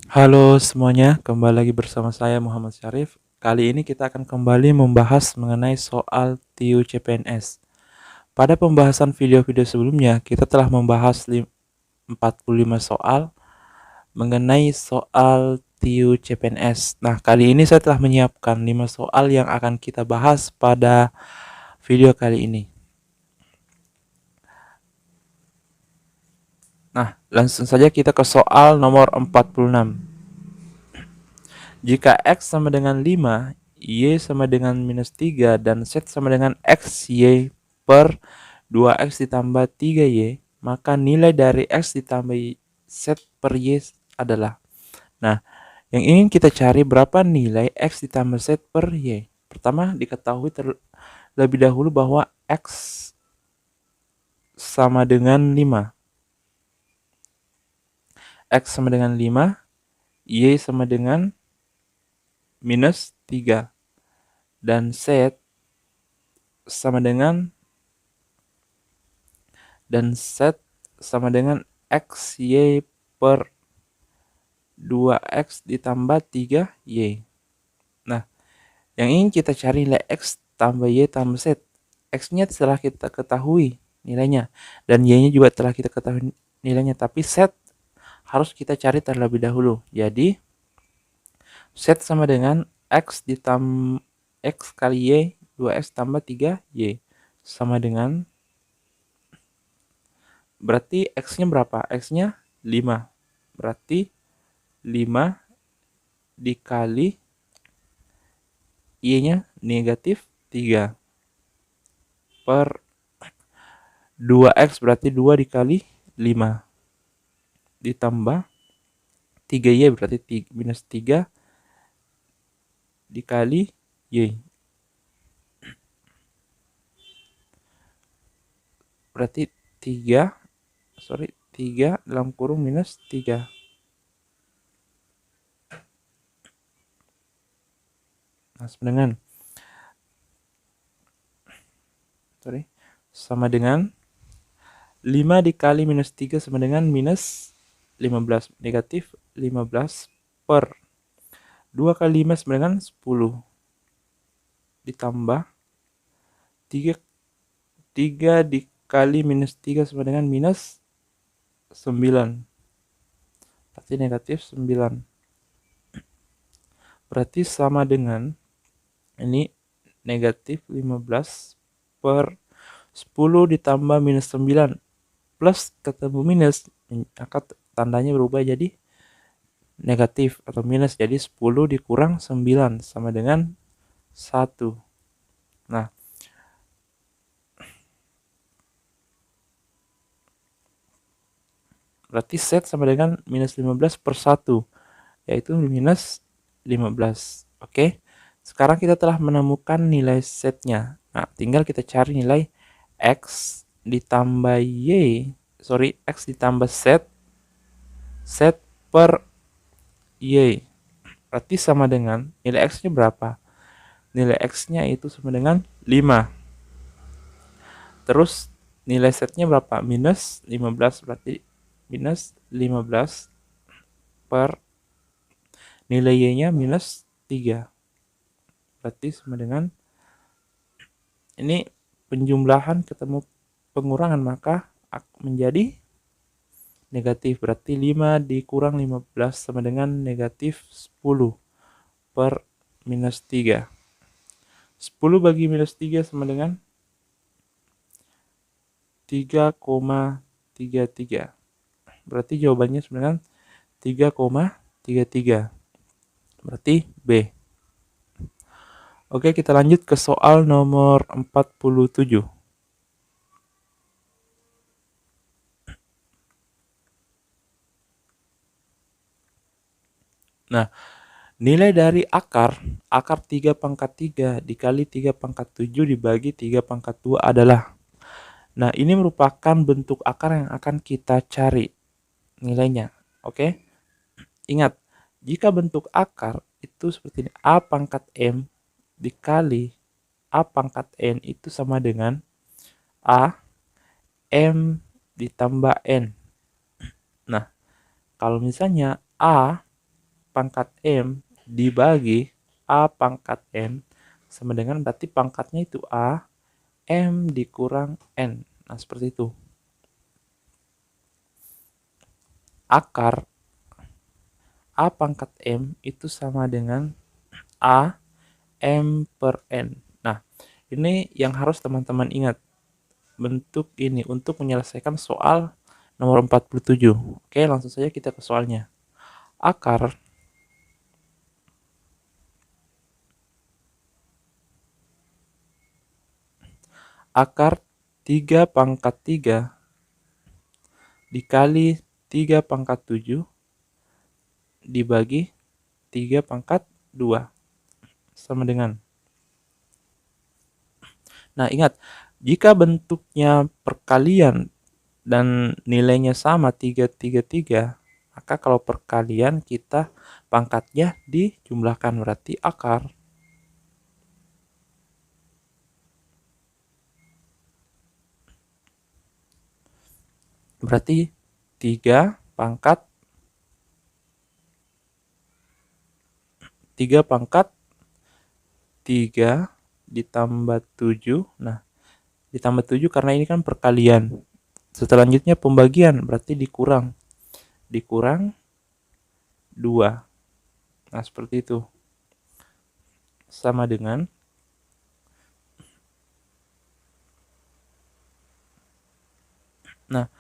Halo semuanya, kembali lagi bersama saya Muhammad Syarif. Kali ini kita akan kembali membahas mengenai soal TIU CPNS. Pada pembahasan video-video sebelumnya, kita telah membahas 45 soal mengenai soal TIU CPNS. Nah, kali ini saya telah menyiapkan 5 soal yang akan kita bahas pada video kali ini. Nah, langsung saja kita ke soal nomor 46. Jika X sama dengan 5, Y sama dengan minus 3, dan Z sama dengan X, Y per 2X ditambah 3Y, maka nilai dari X ditambah Z per Y adalah. Nah, yang ingin kita cari berapa nilai X ditambah Z per Y. Pertama, diketahui terlebih dahulu bahwa X sama dengan 5. X sama dengan 5, Y sama dengan minus 3. Dan Z sama dengan X, Y per 2X ditambah 3Y. Nah, yang ingin kita cari nilai X tambah Y tambah Z. X-nya telah kita ketahui nilainya, dan Y-nya juga telah kita ketahui nilainya, tapi Z harus kita cari terlebih dahulu. Jadi, Z sama dengan X ditambah X kali Y, 2X tambah 3Y. Sama dengan, berarti X-nya berapa? X-nya 5. Berarti 5 dikali Y-nya negatif 3 per 2X, berarti 2 dikali 5 ditambah 3Y, berarti minus 3 dikali Y, berarti 3 dalam kurung minus 3. Nah, sama dengan 5 dikali minus 3 sama dengan minus 15, negatif 15 per 2 kali 5 sama dengan 10 ditambah 3 dikali minus 3 sama dengan minus 9, berarti negatif 9. Berarti sama dengan, ini negatif 15 per 10 ditambah minus 9 plus ketemu minus, maka tandanya berubah jadi negatif atau minus. Jadi 10 dikurang 9 sama dengan 1. Nah, berarti Z sama dengan minus 15 per 1, yaitu minus 15. Oke, sekarang kita telah menemukan nilai Z-nya. Nah, tinggal kita cari nilai X ditambah X ditambah Z per Y. Berarti sama dengan, nilai X-nya berapa? Nilai X-nya itu sama dengan 5. Terus nilai Z-nya berapa? Minus 15, berarti minus 15 per nilai Y-nya minus 3. Berarti sama dengan, ini penjumlahan ketemu pengurangan, maka menjadi negatif. Berarti 5 dikurang 15 sama dengan negatif 10 per minus 3. 10 bagi minus 3 sama dengan 3,33. Berarti jawabannya sama dengan 3,33. Berarti B. Oke, kita lanjut ke soal nomor 47. Nah, nilai dari akar 3 pangkat 3 dikali 3 pangkat 7 dibagi 3 pangkat 2 adalah. Nah, ini merupakan bentuk akar yang akan kita cari nilainya. Oke, ingat, jika bentuk akar itu seperti ini, A pangkat M dikali A pangkat N itu sama dengan A M ditambah N. Nah, kalau misalnya A pangkat M dibagi A pangkat N sama dengan berarti pangkatnya itu A, M dikurang N. Nah, seperti itu. Akar A pangkat M itu sama dengan A M per N. Nah, ini yang harus teman-teman ingat. Bentuk ini untuk menyelesaikan soal nomor 47. Oke, langsung saja kita ke soalnya. Akar akar 3 pangkat 3 dikali 3 pangkat 7 dibagi 3 pangkat 2 sama dengan. Nah, ingat, jika bentuknya perkalian dan nilainya sama 3, 3, 3, maka kalau perkalian kita pangkatnya dijumlahkan, berarti akar. Berarti 3 pangkat 3 ditambah 7. Nah, ditambah 7 karena ini kan perkalian. Selanjutnya pembagian, berarti dikurang 2. Nah, seperti itu. Sama dengan nah,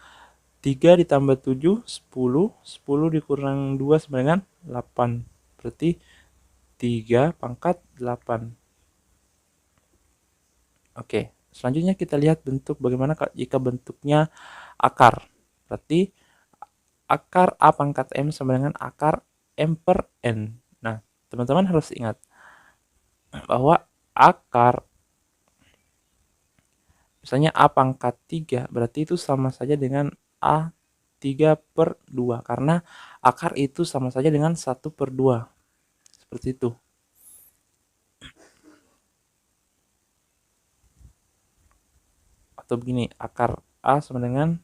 3 ditambah 7, 10. 10 dikurang 2 sama dengan 8. Berarti 3 pangkat 8. Oke, selanjutnya kita lihat bentuk bagaimana jika bentuknya akar. Berarti akar A pangkat M sama dengan akar M per N. Nah, teman-teman harus ingat bahwa akar, misalnya A pangkat 3, berarti itu sama saja dengan A 3 per 2. Karena akar itu sama saja dengan 1 per 2. Seperti itu. Atau begini, akar A sama dengan,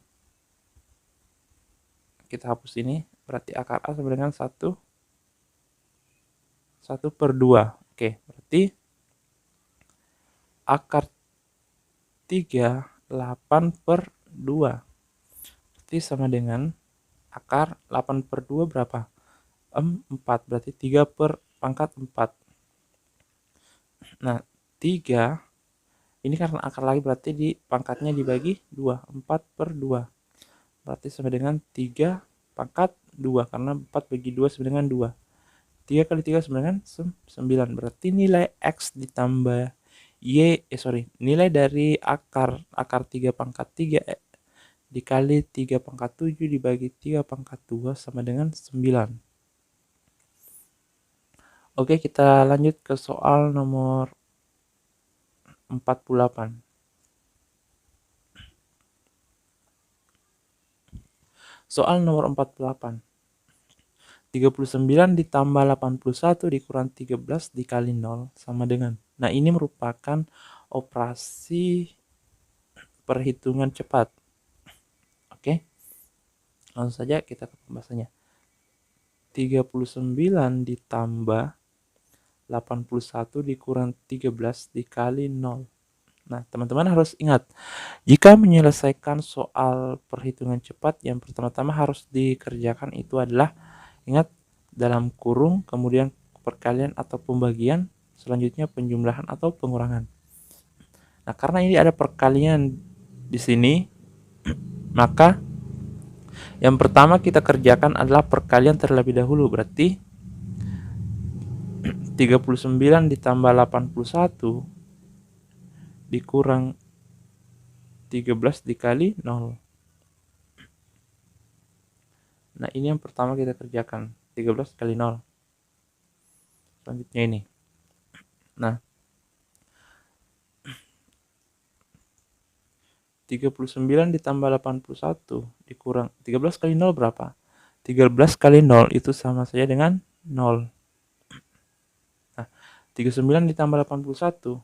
kita hapus ini, berarti akar A sama dengan 1 per 2. Oke, berarti akar 3, 8 per 2. Berarti sama dengan akar 8 per 2 berapa? 4, berarti 3 per pangkat 4. Nah, 3, ini karena akar lagi berarti di pangkatnya dibagi 2, 4 per 2. Berarti sama dengan 3 pangkat 2, karena 4 bagi 2 sama dengan 2. 3 kali 3 sama dengan 9. Berarti nilai X ditambah nilai dari akar 3 pangkat 3 dikali 3 pangkat 7 dibagi 3 pangkat 2 sama dengan 9. Oke, kita lanjut ke soal nomor 48. Soal nomor 48. 39 ditambah 81 dikurang 13 dikali 0 sama dengan. Nah, ini merupakan operasi perhitungan cepat. Oke. Langsung saja kita ke pembahasannya. 39 ditambah 81 dikurang 13 dikali 0. Nah, teman-teman harus ingat, jika menyelesaikan soal perhitungan cepat, yang pertama-tama harus dikerjakan itu adalah, ingat, dalam kurung, kemudian perkalian atau pembagian, selanjutnya penjumlahan atau pengurangan. Nah, karena ini ada perkalian di sini, maka yang pertama kita kerjakan adalah perkalian terlebih dahulu. Berarti 39 ditambah 81 dikurang 13 dikali 0. Nah, ini yang pertama kita kerjakan, 13 kali 0. Selanjutnya ini. Nah, 39 ditambah 81 dikurang 13 kali 0 berapa? 13 kali 0 itu sama saja dengan 0. Nah, 39 ditambah 81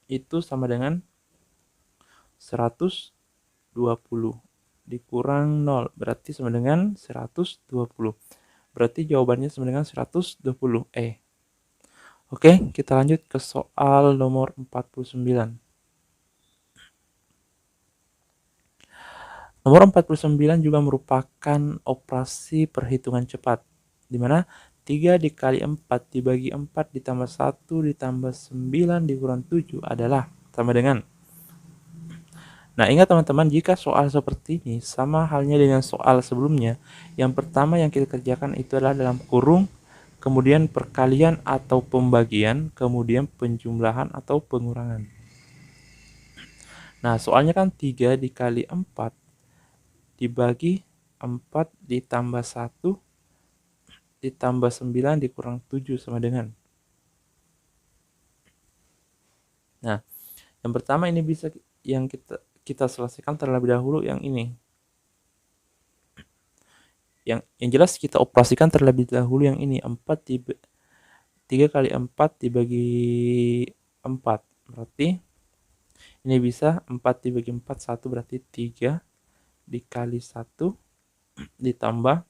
itu sama dengan 120 dikurang 0, berarti sama dengan 120. Berarti jawabannya sama dengan 120. Oke, kita lanjut ke soal nomor 49. Nomor 49 juga merupakan operasi perhitungan cepat, di mana 3 dikali 4 dibagi 4 ditambah 1 ditambah 9 dikurang 7 adalah sama dengan. Nah, ingat teman-teman, jika soal seperti ini sama halnya dengan soal sebelumnya. Yang pertama yang kita kerjakan itu adalah dalam kurung, kemudian perkalian atau pembagian, kemudian penjumlahan atau pengurangan. Nah, soalnya kan 3 dikali 4 dibagi 4 ditambah 1 ditambah 9 dikurang 7 sama dengan. Nah, yang pertama ini bisa yang kita selesaikan terlebih dahulu yang ini. Yang jelas kita operasikan terlebih dahulu yang ini. 3 kali 4 dibagi 4. Berarti ini bisa 4 dibagi 4, 1 berarti 3 dikali 1 ditambah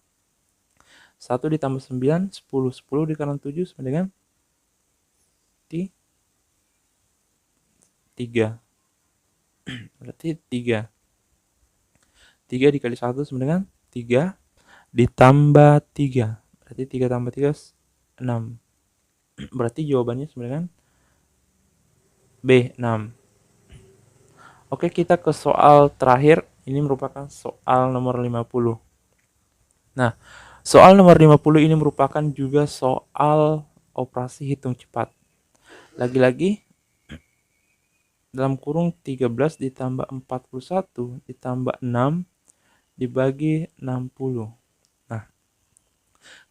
1 ditambah 9, 10. 10 dikali 7 sama dengan 3. Berarti 3. 3 dikali 1 sama dengan 3 ditambah 3. Berarti 3 tambah 3, 6. Berarti jawabannya sama dengan B, 6. Oke, kita ke soal terakhir. Ini merupakan soal nomor 50. Nah, soal nomor 50 ini merupakan juga soal operasi hitung cepat. Lagi-lagi dalam kurung 13 ditambah 41 ditambah 6 dibagi 60. Nah,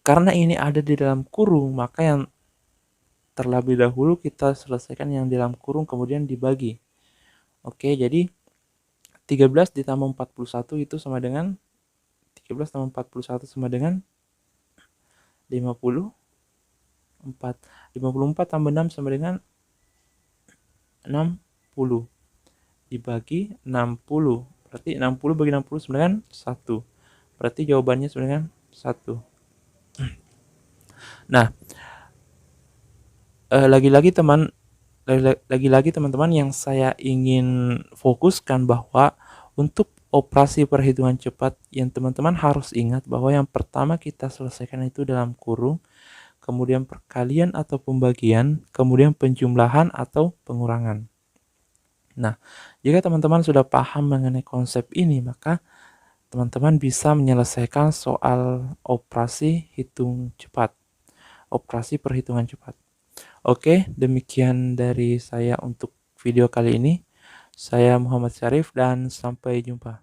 karena ini ada di dalam kurung, maka yang terlebih dahulu kita selesaikan yang di dalam kurung kemudian dibagi. Oke, jadi 13 ditambah 41 itu sama dengan 13 tambah 41 sama dengan 54. 54 tambah 6 sama dengan 60 dibagi 60. Berarti 60 bagi 60 sama dengan 1. Berarti jawabannya sama dengan 1. Nah, lagi-lagi teman-teman yang saya ingin fokuskan bahwa untuk operasi perhitungan cepat yang teman-teman harus ingat bahwa yang pertama kita selesaikan itu dalam kurung, kemudian perkalian atau pembagian, kemudian penjumlahan atau pengurangan. Nah, jika teman-teman sudah paham mengenai konsep ini, maka teman-teman bisa menyelesaikan soal operasi hitung cepat, operasi perhitungan cepat. Oke, demikian dari saya untuk video kali ini. Saya Muhammad Syarif dan sampai jumpa.